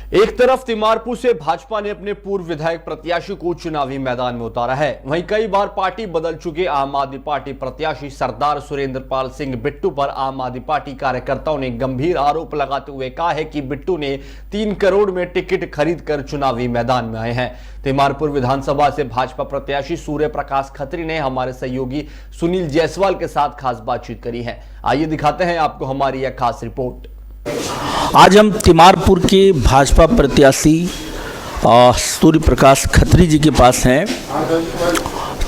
एक तरफ तिमारपुर से भाजपा ने अपने पूर्व विधायक प्रत्याशी को चुनावी मैदान में उतारा है, वहीं कई बार पार्टी बदल चुके आम आदमी पार्टी प्रत्याशी सरदार सुरेंद्र पाल सिंह बिट्टू पर आम आदमी पार्टी कार्यकर्ताओं ने गंभीर आरोप लगाते हुए कहा है कि बिट्टू ने 3 करोड़ में टिकट खरीदकर चुनावी मैदान में आए हैं। तिमारपुर विधानसभा से भाजपा प्रत्याशी सूर्य प्रकाश खत्री ने हमारे सहयोगी सुनील जायसवाल के साथ खास बातचीत करी है। आइए दिखाते हैं आपको हमारी यह खास रिपोर्ट। आज हम तिमारपुर के भाजपा प्रत्याशी सूर्य प्रकाश खत्री जी के पास हैं।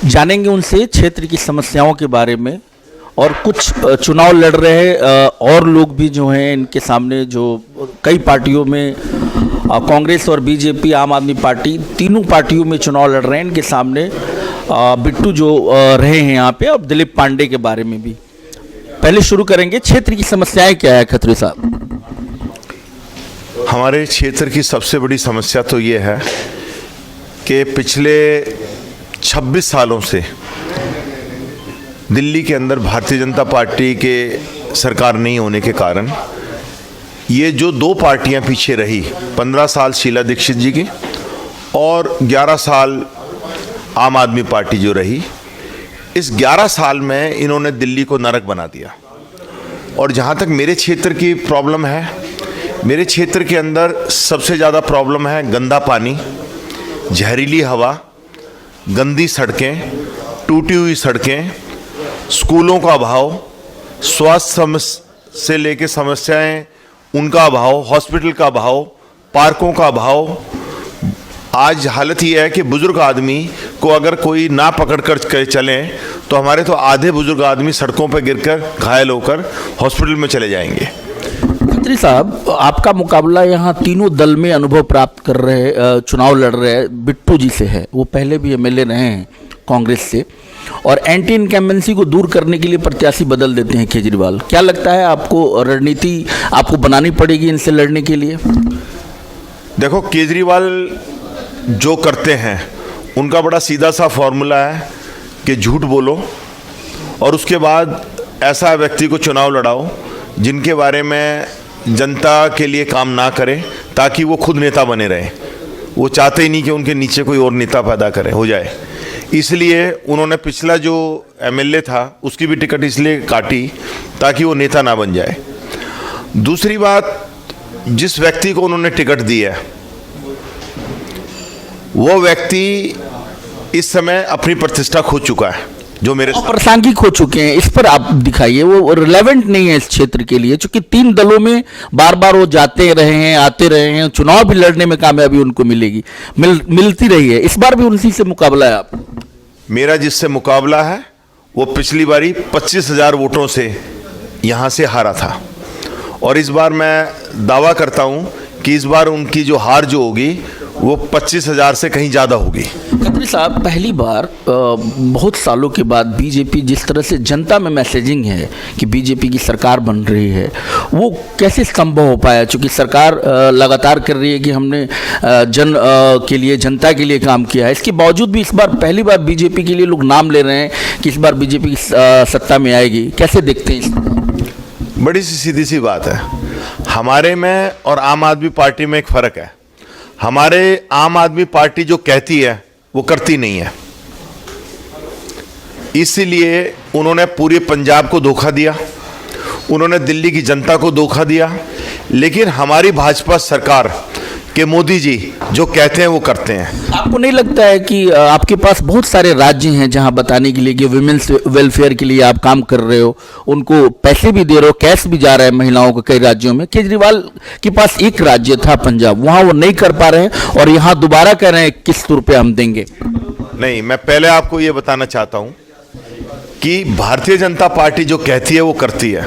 जानेंगे उनसे क्षेत्र की समस्याओं के बारे में और कुछ चुनाव लड़ रहे और लोग भी जो हैं इनके सामने, जो कई पार्टियों में कांग्रेस और बीजेपी, आम आदमी पार्टी, तीनों पार्टियों में चुनाव लड़ रहे हैं। इनके सामने बिट्टू जो रहे हैं यहाँ पे, और दिलीप पांडे के बारे में भी। पहले शुरू करेंगे, क्षेत्र की समस्याएं क्या है खत्री साहब? हमारे क्षेत्र की सबसे बड़ी समस्या तो ये है कि पिछले 26 सालों से दिल्ली के अंदर भारतीय जनता पार्टी के सरकार नहीं होने के कारण ये जो 2 पार्टियां पीछे रही, 15 साल शीला दीक्षित जी की और 11 साल आम आदमी पार्टी जो रही, इस 11 साल में इन्होंने दिल्ली को नरक बना दिया। और जहाँ तक मेरे क्षेत्र की प्रॉब्लम है, मेरे क्षेत्र के अंदर सबसे ज़्यादा प्रॉब्लम है गंदा पानी, जहरीली हवा, गंदी सड़कें, टूटी हुई सड़कें, स्कूलों का अभाव, स्वास्थ्य से लेकर समस्याएं उनका अभाव, हॉस्पिटल का अभाव, पार्कों का अभाव। आज हालत ये है कि बुजुर्ग आदमी को अगर कोई ना पकड़ कर चलें तो हमारे तो आधे बुजुर्ग आदमी सड़कों पर गिरकर घायल होकर हॉस्पिटल में चले जाएंगे। खत्री साहब, आपका मुकाबला यहाँ तीनों दल में अनुभव प्राप्त कर रहे, चुनाव लड़ रहे बिट्टू जी से है। वो पहले भी एमएलए रहे हैं कांग्रेस से, और एंटी इनकम्बेंसी को दूर करने के लिए प्रत्याशी बदल देते हैं केजरीवाल। क्या लगता है आपको, रणनीति आपको बनानी पड़ेगी इनसे लड़ने के लिए? देखो, केजरीवाल जो करते हैं उनका बड़ा सीधा सा फॉर्मूला है कि झूठ बोलो और उसके बाद ऐसा व्यक्ति को चुनाव लड़ाओ जिनके बारे में जनता के लिए काम ना करें, ताकि वो खुद नेता बने रहें। वो चाहते ही नहीं कि उनके नीचे कोई और नेता पैदा करे हो जाए। इसलिए उन्होंने पिछला जो एमएलए था उसकी भी टिकट इसलिए काटी ताकि वो नेता ना बन जाए। दूसरी बात, जिस व्यक्ति को उन्होंने टिकट दी है वो व्यक्ति इस समय अपनी प्रतिष्ठा खो चुका है, जो मेरे प्रासंगिक हो चुके हैं। इस पर आप दिखाइए, वो रिलेवेंट नहीं है इस क्षेत्र के लिए, क्योंकि 3 दलों में बार बार वो जाते रहे हैं, आते रहे हैं, चुनाव भी लड़ने में कामयाबी उनको मिलेगी, मिलती रही है। इस बार भी उनसी से मुकाबला है आप? मेरा जिससे मुकाबला है वो पिछली बारी 25,000 वोटों से यहाँ से हारा था, और इस बार मैं दावा करता हूँ कि इस बार उनकी जो हार जो होगी वो 25,000 से कहीं ज़्यादा होगी। खत्री साहब, पहली बार बहुत सालों के बाद बीजेपी जिस तरह से जनता में मैसेजिंग है कि बीजेपी की सरकार बन रही है, वो कैसे संभव हो पाया? चूँकि सरकार लगातार कर रही है कि हमने के लिए, जनता के लिए काम किया है, इसके बावजूद भी इस बार पहली बार बीजेपी के लिए लोग नाम ले रहे हैं कि इस बार बीजेपी सत्ता में आएगी। कैसे देखते हैं इसको? बड़ी सी सीधी सी बात है, हमारे में और आम आदमी पार्टी में एक फ़र्क है। हमारे आम आदमी पार्टी जो कहती है वो करती नहीं है, इसीलिए उन्होंने पूरे पंजाब को धोखा दिया, उन्होंने दिल्ली की जनता को धोखा दिया। लेकिन हमारी भाजपा सरकार के मोदी जी जो कहते हैं वो करते हैं। आपको नहीं लगता है कि आपके पास बहुत सारे राज्य हैं जहां बताने के लिए कि विमेंस वेलफेयर के लिए आप काम कर रहे हो, उनको पैसे भी दे रहे हो, कैश भी जा रहा है महिलाओं को कई राज्यों में? केजरीवाल के पास एक राज्य था पंजाब, वहां वो नहीं कर पा रहे हैं और यहां दोबारा कह रहे हैं किस्त रुपये हम देंगे। नहीं, मैं पहले आपको ये बताना चाहता हूं कि भारतीय जनता पार्टी जो कहती है वो करती है।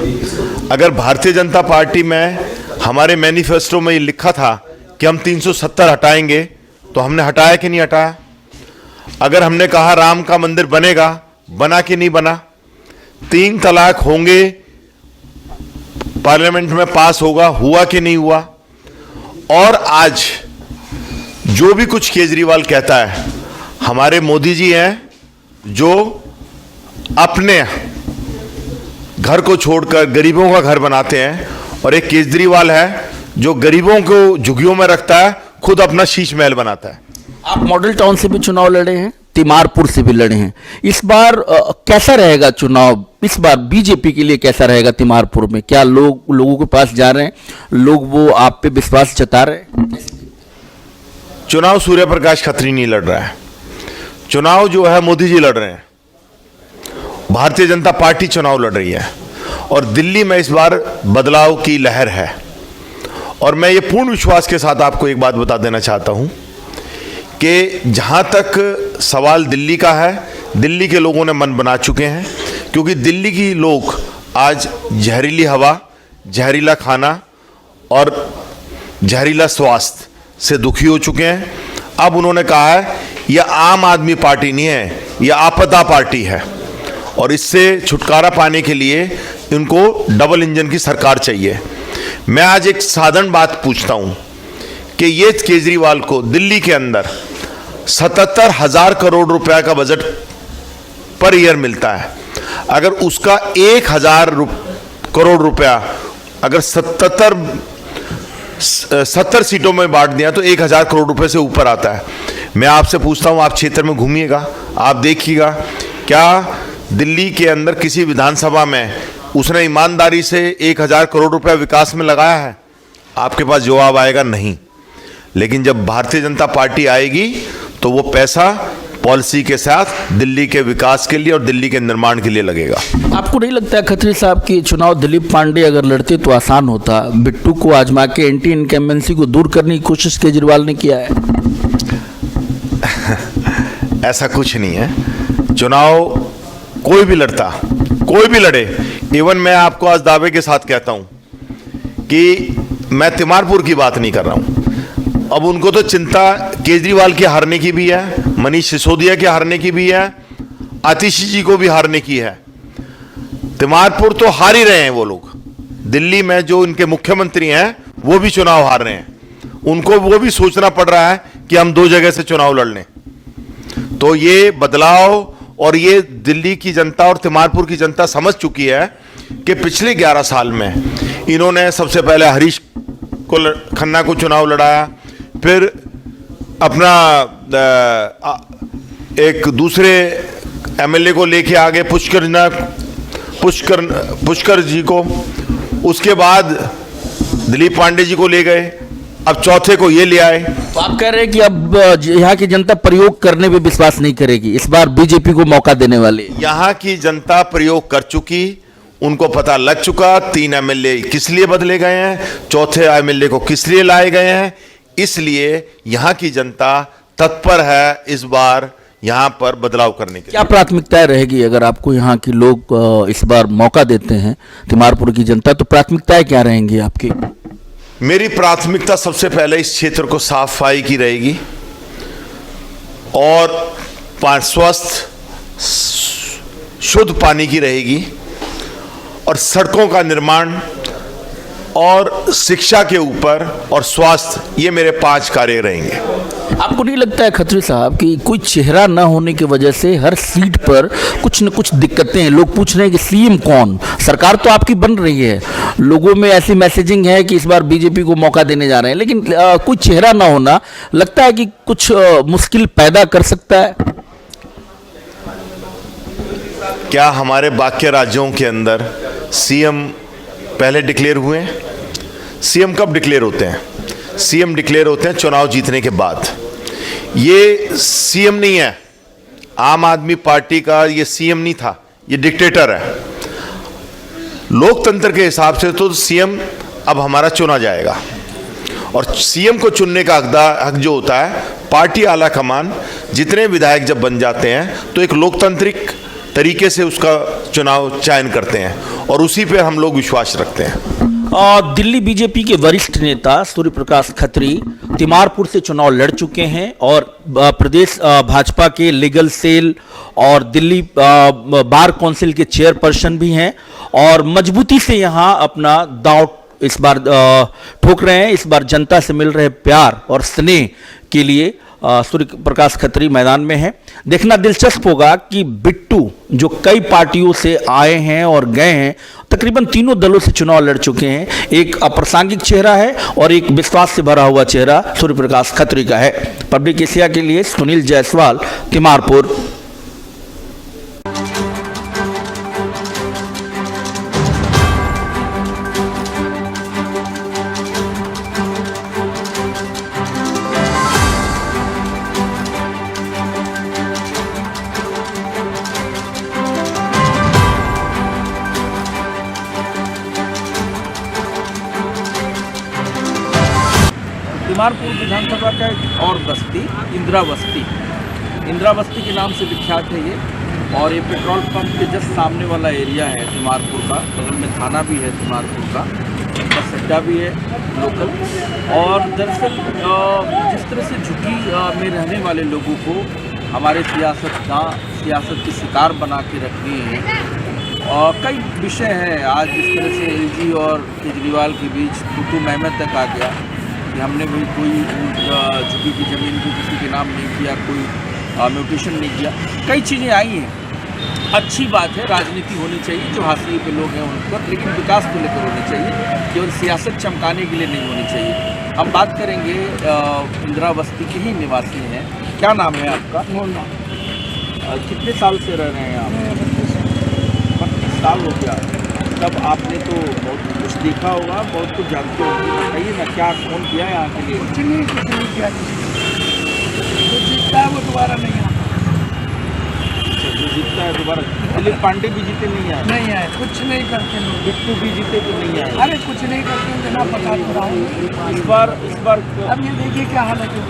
अगर भारतीय जनता पार्टी में हमारे मैनिफेस्टो में ये लिखा था कि हम 370 हटाएंगे तो हमने हटाया कि नहीं हटाया? अगर हमने कहा राम का मंदिर बनेगा, बना कि नहीं बना? 3 तलाक होंगे, पार्लियामेंट में पास होगा, हुआ कि नहीं हुआ? और आज जो भी कुछ केजरीवाल कहता है, हमारे मोदी जी हैं जो अपने घर को छोड़कर गरीबों का घर बनाते हैं, और एक केजरीवाल है जो गरीबों को झुग्गियों में रखता है, खुद अपना शीश महल बनाता है। आप मॉडल टाउन से भी चुनाव लड़े हैं, तिमारपुर से भी लड़े हैं। इस बार कैसा रहेगा चुनाव? इस बार बीजेपी के लिए कैसा रहेगा तिमारपुर में? क्या लोगों के पास जा रहे हैं, लोग वो आप पे विश्वास जता रहे हैं? चुनाव सूर्य प्रकाश खत्री नहीं लड़ रहा है, चुनाव जो है मोदी जी लड़ रहे हैं। भारतीय जनता पार्टी चुनाव लड़ रही है और दिल्ली में इस बार बदलाव की लहर है। और मैं ये पूर्ण विश्वास के साथ आपको एक बात बता देना चाहता हूं कि जहां तक सवाल दिल्ली का है, दिल्ली के लोगों ने मन बना चुके हैं, क्योंकि दिल्ली की लोग आज जहरीली हवा, जहरीला खाना और जहरीला स्वास्थ्य से दुखी हो चुके हैं। अब उन्होंने कहा है यह आम आदमी पार्टी नहीं है, यह आपदा पार्टी है और इससे छुटकारा पाने के लिए इनको डबल इंजन की सरकार चाहिए। मैं आज एक साधारण बात पूछता हूं कि ये केजरीवाल को दिल्ली के अंदर 77,000 करोड़ रुपए का बजट पर ईयर मिलता है। अगर उसका 1,000 करोड़ रुपया अगर 70 सीटों में बांट दिया तो 1,000 करोड़ रुपए से ऊपर आता है। मैं आपसे पूछता हूं, आप क्षेत्र में घूमिएगा, आप देखिएगा, क्या दिल्ली के अंदर किसी विधानसभा में उसने ईमानदारी से 1,000 करोड़ रुपया विकास में लगाया है? आपके पास जवाब आएगा नहीं। लेकिन जब भारतीय जनता पार्टी आएगी तो वो पैसा पॉलिसी के साथ दिल्ली के विकास के लिए और दिल्ली के निर्माण के लिए लगेगा। आपको नहीं लगता है खत्री साहब की चुनाव दिलीप पांडे अगर लड़ते तो आसान होता? बिट्टू को आजमा के एंटी इनकम्बेंसी को दूर करने की कोशिश केजरीवाल ने किया है। ऐसा कुछ नहीं है, चुनाव कोई भी लड़ता, कोई भी लड़े। इवन मैं आपको आज दावे के साथ कहता हूं कि मैं तिमारपुर की बात नहीं कर रहा हूं। अब उनको तो चिंता केजरीवाल के हारने की भी है, मनीष सिसोदिया के हारने की भी है, आतिशी जी को भी हारने की है। तिमारपुर तो हार ही रहे हैं वो लोग। दिल्ली में जो इनके मुख्यमंत्री हैं वो भी चुनाव हार रहे हैं, उनको वो भी सोचना पड़ रहा है कि हम 2 जगह से चुनाव लड़ लें। तो ये बदलाव और ये दिल्ली की जनता और तिमारपुर की जनता समझ चुकी है कि पिछले 11 साल में इन्होंने सबसे पहले हरीश खन्ना को चुनाव लड़ाया, फिर अपना एक दूसरे एमएलए को लेके आगे पुष्कर जी को, उसके बाद दिलीप पांडे जी को ले गए, अब चौथे को ये ले आए। तो आप कह रहे हैं कि अब यहाँ की जनता प्रयोग करने पे विश्वास नहीं करेगी, इस बार बीजेपी को मौका देने वाले? यहाँ की जनता प्रयोग कर चुकी, उनको पता लग चुका 3 एमएलए किस लिए बदले गए हैं, चौथे एमएलए को किस लिए लाए गए हैं। इसलिए यहाँ की जनता तत्पर है इस बार यहाँ पर बदलाव करने के। क्या प्राथमिकताएं रहेगी अगर आपको यहाँ के लोग इस बार मौका देते हैं, तिमारपुर की जनता, तो प्राथमिकताएं क्या रहेंगी आपकी? मेरी प्राथमिकता सबसे पहले इस क्षेत्र को साफ सफाई की रहेगी और स्वस्थ शुद्ध पानी की रहेगी और सड़कों का निर्माण और शिक्षा के ऊपर और स्वास्थ्य, ये मेरे 5 कार्य रहेंगे। आपको नहीं लगता है खत्री साहब कि कोई चेहरा न होने की वजह से हर सीट पर कुछ न कुछ दिक्कतें हैं? लोग पूछ रहे हैं कि सीएम कौन? सरकार तो आपकी बन रही है, लोगों में ऐसी मैसेजिंग है कि इस बार बीजेपी को मौका देने जा रहे हैं, लेकिन कोई चेहरा ना होना लगता है कि कुछ मुश्किल पैदा कर सकता है। क्या हमारे बाकी राज्यों के अंदर सीएम पहले डिक्लेयर हुए हैं? सीएम कब डिक्लेयर होते हैं? सीएम डिक्लेयर होते हैं चुनाव जीतने के बाद। ये सीएम नहीं है, आम आदमी पार्टी का ये सीएम नहीं था, ये डिक्टेटर है। लोकतंत्र के हिसाब से तो सीएम अब हमारा चुना जाएगा और सीएम को चुनने का हक जो होता है पार्टी आला कमान, जितने विधायक जब बन जाते हैं तो एक लोकतांत्रिक तरीके से उसका चुनाव चयन करते हैं और उसी पे हम लोग विश्वास रखते हैं। दिल्ली बीजेपी के वरिष्ठ नेता सूर्य प्रकाश खत्री तिमारपुर से चुनाव लड़ चुके हैं और प्रदेश भाजपा के लीगल सेल और दिल्ली बार काउंसिल के चेयरपर्सन भी हैं और मजबूती से यहां अपना दांव इस बार ठोक रहे हैं। इस बार जनता से मिल रहे प्यार और स्नेह के लिए सूर्य प्रकाश खत्री मैदान में है। देखना दिलचस्प होगा कि बिट्टू जो कई पार्टियों से आए हैं और गए हैं, तकरीबन तीनों दलों से चुनाव लड़ चुके हैं, एक अप्रासंगिक चेहरा है और एक विश्वास से भरा हुआ चेहरा सूर्य प्रकाश खत्री का है। पब्लिक एशिया के लिए सुनील जायसवाल, तिमारपुर। तिमारपुर विधानसभा का एक और बस्ती इंदिरा बस्ती के नाम से विख्यात है ये, और ये पेट्रोल पंप के जस्ट सामने वाला एरिया है तिमारपुर का। बगल में थाना भी है तिमारपुर का, बस अड्डा भी है लोकल। और दरअसल जिस तरह से झुग्गी में रहने वाले लोगों को हमारे सियासत की शिकार बना के रखनी है, और कई विषय हैं। आज जिस तरह से एलजी और केजरीवाल के बीच तू मैं तक आ गया कि हमने भी कोई झुग्गी की ज़मीन को किसी के नाम नहीं किया, कोई म्यूटेशन नहीं किया, कई चीज़ें आई हैं। अच्छी बात है, राजनीति होनी चाहिए, जो हाशिए पे लोग हैं उन पर, लेकिन विकास को लेकर होनी चाहिए, केवल सियासत चमकाने के लिए नहीं होनी चाहिए। हम बात करेंगे इंदिरा बस्ती के ही निवासी हैं। क्या नाम है आपका? कितने साल से रह रहे हैं आप? 32 साल हो गया। तब आपने तो बहुत कुछ देखा होगा, बहुत कुछ जानते होंगे, बताइए ना क्या कौन किया है यहाँ के लिए? कुछ नहीं किया। जो जीतता है वो दोबारा नहीं आता। अच्छा, जो जीतता है दोबारा? दिलीप पांडे भी जीते नहीं आए? नहीं आए, कुछ नहीं करते लोग। बिट्टू भी जीते तो नहीं आए? अरे कुछ नहीं करते, बिना पता हो रहा हूँ। इस बार अब ये देखिए क्या हालत है।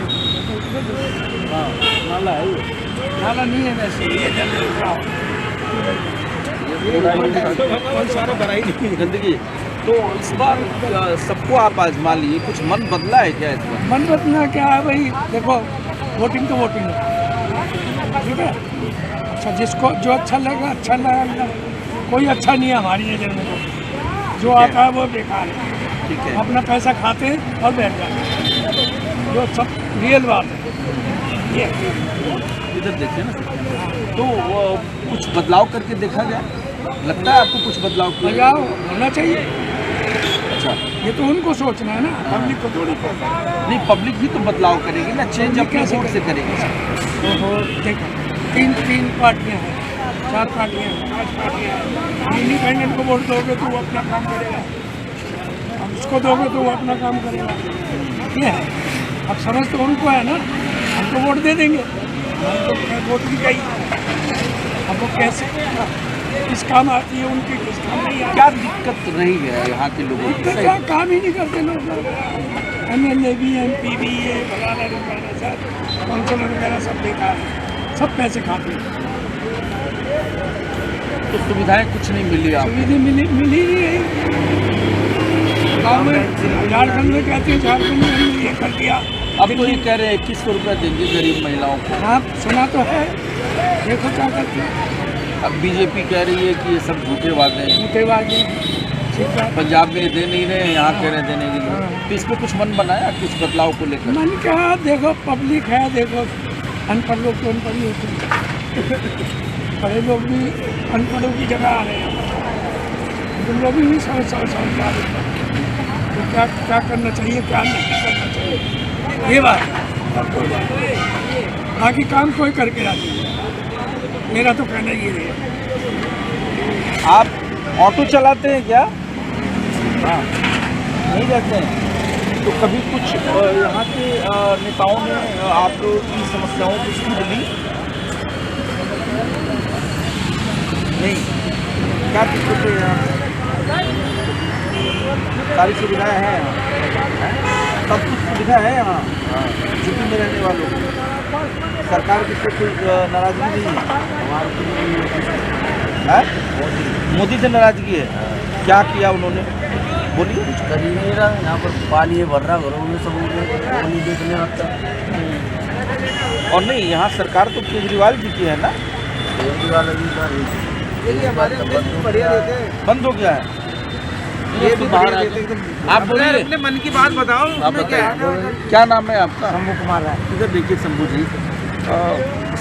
हाँ, नाला है ये? नाला नहीं है वैसे, ये गंदगी। तो इस बार सबको आप आजमा लिए, कुछ मन बदला है क्या इस बार? मन बदलना क्या है भाई, देखो वोटिंग तो वोटिंग है, ठीक है। अच्छा, जिसको जो अच्छा लगेगा अच्छा लगेगा, कोई अच्छा नहीं है हमारी नज़र में। जो आता है वो बेकार है, ठीक है। अपना पैसा खाते हैं और बैठ जाते हैं, जो सब रियल बात है ये। इधर देखिए ना, तो कुछ बदलाव करके देखा गया, लगता है आपको कुछ बदलाव किया? बदलाव होना चाहिए। अच्छा, ये तो उनको सोचना है ना, पब्लिक को थोड़ी। नहीं, पब्लिक ही तो बदलाव करेगी ना, चेंज अपने वोट से करेगी। देखो, तीन पार्टियां हैं, 4 पार्टियां हैं, 5 पार्टियां हैं। इंडिपेंडेंट को वोट दोगे तो वो अपना काम करेगा, अब उसको दोगे तो वो अपना काम करेगा, ये है। अब समझ तो उनको है ना, हमको वोट दे देंगे, हमको वोट भी गई। अब वो कैसे किस काम आती है उनकी, किस काम नहीं आती। क्या दिक्कत रही है यहाँ के लोगों की? क्या काम ही नहीं करते लोग, MLA भी, MP भी, ये फलाना ढिमकाना सब, काउंसलर वगैरह सब बेकार है, सब पैसे खाते हैं। तो सुविधाएं कुछ नहीं मिली आपको? सुविधा मिली नहीं है। गाँव में झारखंड में कहते हैं, झारखंड में हमने ये कर दिया। अब तो ये कह रहे हैं 2100 रुपये देंगे गरीब महिलाओं को। हाँ, सुना तो है, देखो क्या करते हैं। अब बीजेपी कह रही है कि ये सब झूठे वादे हैं, झूठेबाजी, ठीक है। पंजाब में दे नहीं रहे, यहाँ कह रहे हैं देने के लिए। तो इस पर कुछ मन बनाया, कुछ बदलाव को लेकर? मन क्या, देखो पब्लिक है, देखो अनपढ़ लोग तो अनपढ़ ही होते हैं, बड़े लोग भी अनपढ़ों की जगह आ रहे हैं, तुम लोग भी समझ आ रहे हैं तो क्या करना चाहिए, क्या नहीं करना चाहिए, ये बात है। बाकी काम कोई करके राजी नहीं, मेरा तो कहना ये है। आप ऑटो चलाते हैं क्या? हाँ, नहीं रहते हैं। तो कभी कुछ यहाँ के नेताओं ने आप की समस्याओं को सुन ली? नहीं, क्या दिक्कतें हैं यहाँ? सारी सुविधाएं हैं यहाँ, सब कुछ सुविधा है यहाँ झुग्गी में रहने वालों को। सरकार की तो कोई नाराजगी नहीं है? मोदी से नाराजगी है? क्या किया उन्होंने, बोलिए। कुछ कर ही नहीं रहा, यहाँ पर पानी है भर रहा घरों में, सब वो नहीं देखने लगता। और नहीं, यहाँ सरकार तो केजरीवाल जी की है ना? केजरीवाल अभी बंद हो गया है। ये तो बाहर आ गए। आप बोलिए, अपने मन की बात बताओ। आप उसमें क्या है? बताइए क्या नाम है आपका? शंभू कुमार है। इधर देखिए शंभू जी,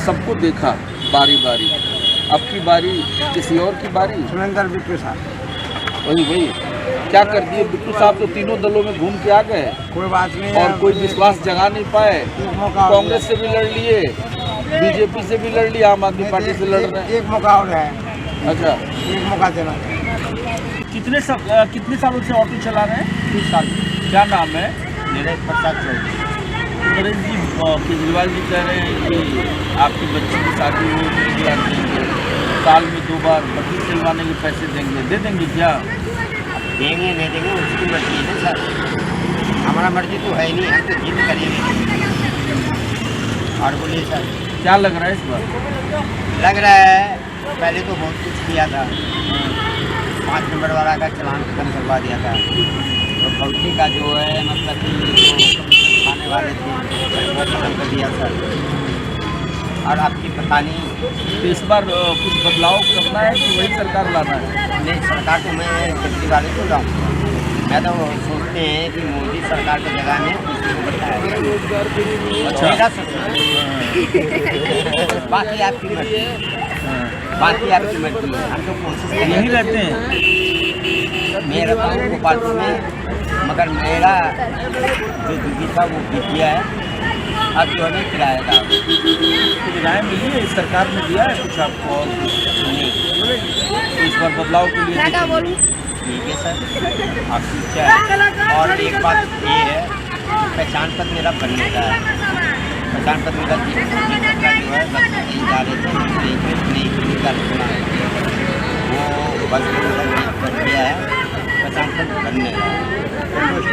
सबको देखा बारी बारी, अब की बारी किसी और की बारी। सुरेंद्र बिट्टू साहब। वही क्या कर दिए बिट्टू साहब, तो तीनों दलों में घूम के आ गए कोई बात नहीं और कोई विश्वास जगा नहीं पाए। एक मौका और कांग्रेस से भी लड़ लिए, बीजेपी से भी लड़ लिया, आम आदमी पार्टी से लड़ रहे हैं। एक मौका और है, अच्छा, एक मौका देना। कितने सालों से ऑटो चला रहे हैं? 30 साल। क्या नाम है? नरेश प्रसाद चौधरी। नरेश जी, केजरीवाल जी कह रहे हैं कि आपकी बच्ची की शादी हो 1 लाख देंगे, साल में 2 बार बत्ती सिलवाने के पैसे देंगे, दे देंगे क्या? देंगे नहीं देंगे उसकी मर्जी है ना सर, हमारा मर्जी तो है ही नहीं, हम तो जीत करेंगे। और बोलिए सर, क्या लग रहा है इस बार? लग रहा है पहले तो बहुत कुछ किया था, 5 नंबर वाला का चलान खत्म करवा दिया था, तो फौजी का जो है मतलब कि जो खाने वाले थे वो खत्म कर दिया सर। और आपकी पता नहीं, तो इस बार कुछ बदलाव करना है कि वही सरकार लाना है? नहीं सरकार तो मैं केजरीवाल को लाऊँ, मैं तो सोचते हैं कि मोदी सरकार की जगह में किसी को बताया। अच्छा, बाकी आपकी मर्जी, बाकी आपकी मर्जी है, हम तो कोशिश यही रहते हैं। मेरा गाँव गोपालपुर में, मगर मेरा जो दीदी था वो बीत गया है, अब जो है किराया था। कुछ राय मिली है इस सरकार ने, दिया है कुछ आपको? और नहीं तो इस बार बदलाव के लिए देखेंगे। ठीक है सर, आपकी इच्छा है। और एक बात ये है, पहचान पत्र मेरा बनने का है, पहचान पत्र मेरा जो है बस नहीं जा रहे थे, नहीं कर सुना है वो बस कर दिया है, पहचान पत्र बनने का है।